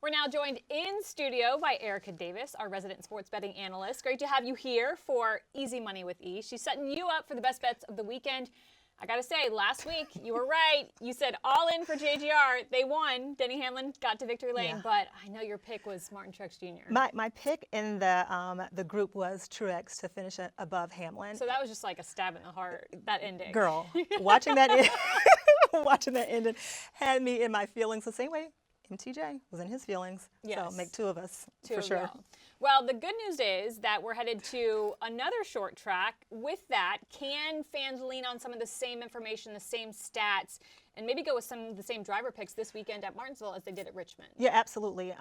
We're now joined in studio by Erica Davis, our resident sports betting analyst. Great to have you here for Easy Money with E. She's setting you up for the best bets of the weekend. I got to say, last week, you were right. You said all in for JGR. They won. Denny Hamlin got to victory lane, but I know your pick was Martin Truex Jr. My pick in the group was Truex to finish above Hamlin. So that was just like a stab in the heart, that ending. Girl, watching that ending had me in my feelings the same way MTJ was in his feelings. Yes. So make two of us Two for of sure. y'all. Well, the good news is that we're headed to another short track. With that, can fans lean on some of the same information, the same stats, and maybe go with some of the same driver picks this weekend at Martinsville as they did at Richmond? Yeah, absolutely.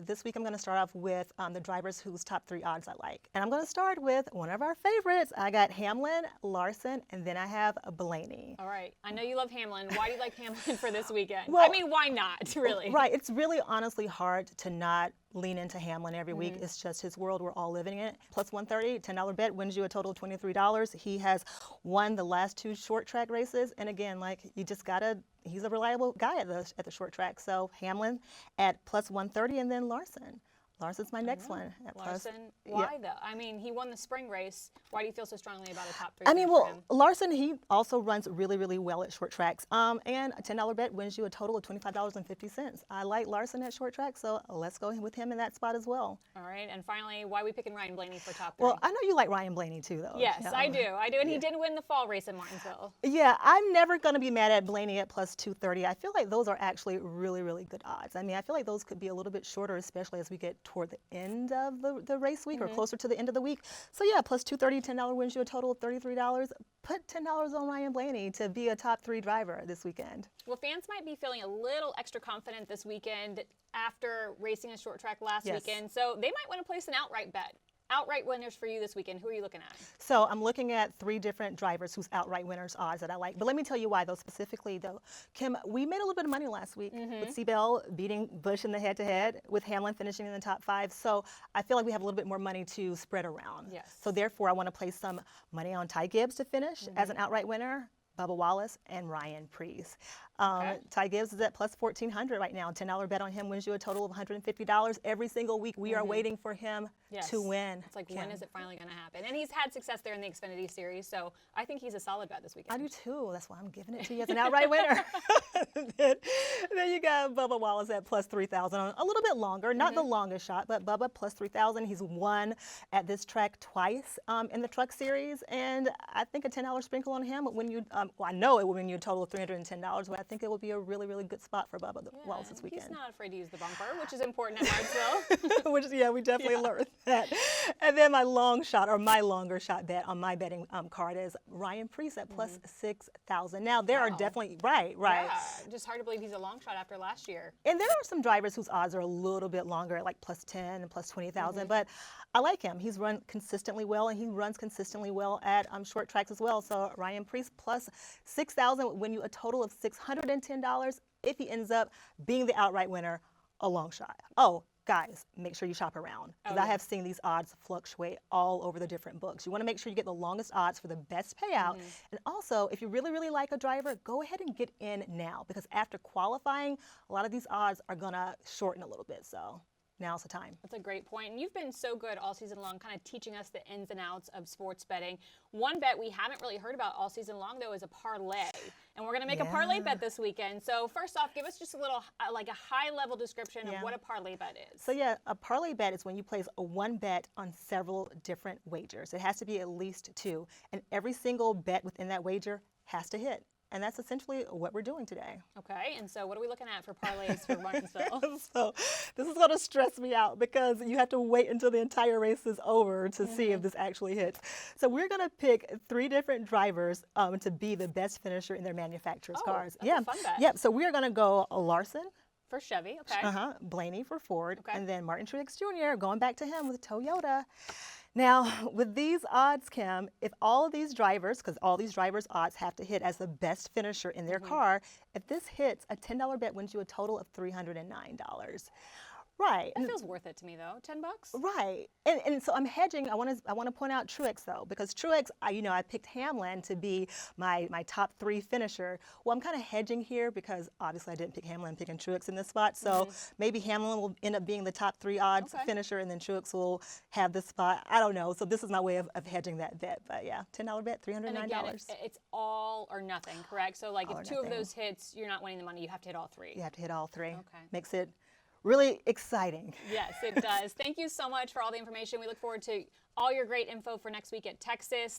This week I'm going to start off with the drivers whose top three odds I like. And I'm going to start with one of our favorites. I got Hamlin, Larson, and then I have Blaney. All right. I know you love Hamlin. Why do you like Hamlin for this weekend? Well, I mean, why not, really? Right. It's really honestly hard to not lean into Hamlin every week. It's just his world. We're all living in it. Plus 130, $10 bet wins you a total of $23. He has won the last two short track races. And again, like, you just gotta, he's a reliable guy at the short track. So Hamlin at plus 130, and then Larson. Larson's my next one. Larson, why though? I mean, he won the spring race. Why do you feel so strongly about a top three? I mean, well, for him? Larson, he also runs really, really well at short tracks. And a $10 bet wins you a total of $25.50. I like Larson at short track, so let's go with him in that spot as well. All right, and finally, why are we picking Ryan Blaney for top three? Well, I know you like Ryan Blaney too, though. Yes, I do, and he did win the fall race in Martinsville. Yeah, I'm never going to be mad at Blaney at plus 230. I feel like those are actually really, really good odds. I mean, I feel like those could be a little bit shorter, especially as we get toward the end of the race week or closer to the end of the week. So yeah, plus 230, $10 wins you a total of $33. Put $10 on Ryan Blaney to be a top three driver this weekend. Well, fans might be feeling a little extra confident this weekend after racing a short track last weekend, so they might want to place an outright bet. Outright winners for you this weekend. Who are you looking at? So I'm looking at three different drivers whose outright winners odds that I like. But let me tell you why, though, specifically, though. Kim, we made a little bit of money last week with Seabell beating Busch in the head-to-head, with Hamlin finishing in the top five. So I feel like we have a little bit more money to spread around. Yes. So therefore, I want to place some money on Ty Gibbs to finish as an outright winner, Bubba Wallace, and Ryan Preece. Ty Gibbs is at plus 1,400 right now. $10 bet on him wins you a total of $150. Every single week we are waiting for him to win. It's like, when is it finally going to happen? And he's had success there in the Xfinity Series, so I think he's a solid bet this weekend. I do too. That's why I'm giving it to you as an outright winner. then you got Bubba Wallace at plus 3,000. A little bit longer, not the longest shot, but Bubba plus 3,000. He's won at this track twice in the Truck Series, and I think a $10 sprinkle on him when you, well, I know it will win you a total of $310, but I think it will be a really, really good spot for Bubba Wallace this weekend. He's not afraid to use the bumper, which is important at Martinsville. Which, yeah, we definitely learned that. And then my long shot, or my longer shot bet on my betting card is Ryan Preece at plus 6,000. Now, there are definitely, right. Yeah, just hard to believe he's a long shot after last year. And there are some drivers whose odds are a little bit longer, at like plus 10 and plus 20,000, but I like him. He's run consistently well, and he runs consistently well at short tracks as well. So Ryan Preece plus 6,000 would win you a total of $610 if he ends up being the outright winner, a long shot. Oh, guys, make sure you shop around, because I have seen these odds fluctuate all over the different books. You want to make sure you get the longest odds for the best payout. And also, if you really, really like a driver, go ahead and get in now, because after qualifying, a lot of these odds are going to shorten a little bit. So now's the time. That's a great point. And you've been so good all season long, kind of teaching us the ins and outs of sports betting. One bet we haven't really heard about all season long, though, is a parlay. And we're going to make a parlay bet this weekend. So first off, give us just a little, like a high-level description of what a parlay bet is. So yeah, a parlay bet is when you place a one bet on several different wagers. It has to be at least two. And every single bet within that wager has to hit. And that's essentially what we're doing today. Okay, and so what are we looking at for parlays for Martinsville? So this is going to stress me out, because you have to wait until the entire race is over to see if this actually hits. So we're going to pick three different drivers to be the best finisher in their manufacturer's cars. That's a fun bet. Yep. So we're going to go Larson. For Chevy, okay. Blaney for Ford, and then Martin Truex Jr., going back to him with Toyota. Now, with these odds, Kim, if all of these drivers, because all these drivers' odds have to hit as the best finisher in their car, if this hits, a $10 bet wins you a total of $309. Right. That feels worth it to me though. $10. Right, and so I'm hedging. I want to point out Truex though, because Truex, I picked Hamlin to be my top 3 finisher. Well, I'm kind of hedging here because obviously I didn't pick Hamlin, I'm picking Truex in this spot. So maybe Hamlin will end up being the top 3 odds finisher, and then Truex will have this spot. I don't know. So this is my way of hedging that bet. But yeah, $10 bet, $309. And again, it's all or nothing, correct? So like if 2 of those hits, you're not winning the money. You have to hit all 3. You have to hit all 3. Okay. Makes it really exciting. Yes, it does. Thank you so much for all the information. We look forward to all your great info for next week at Texas.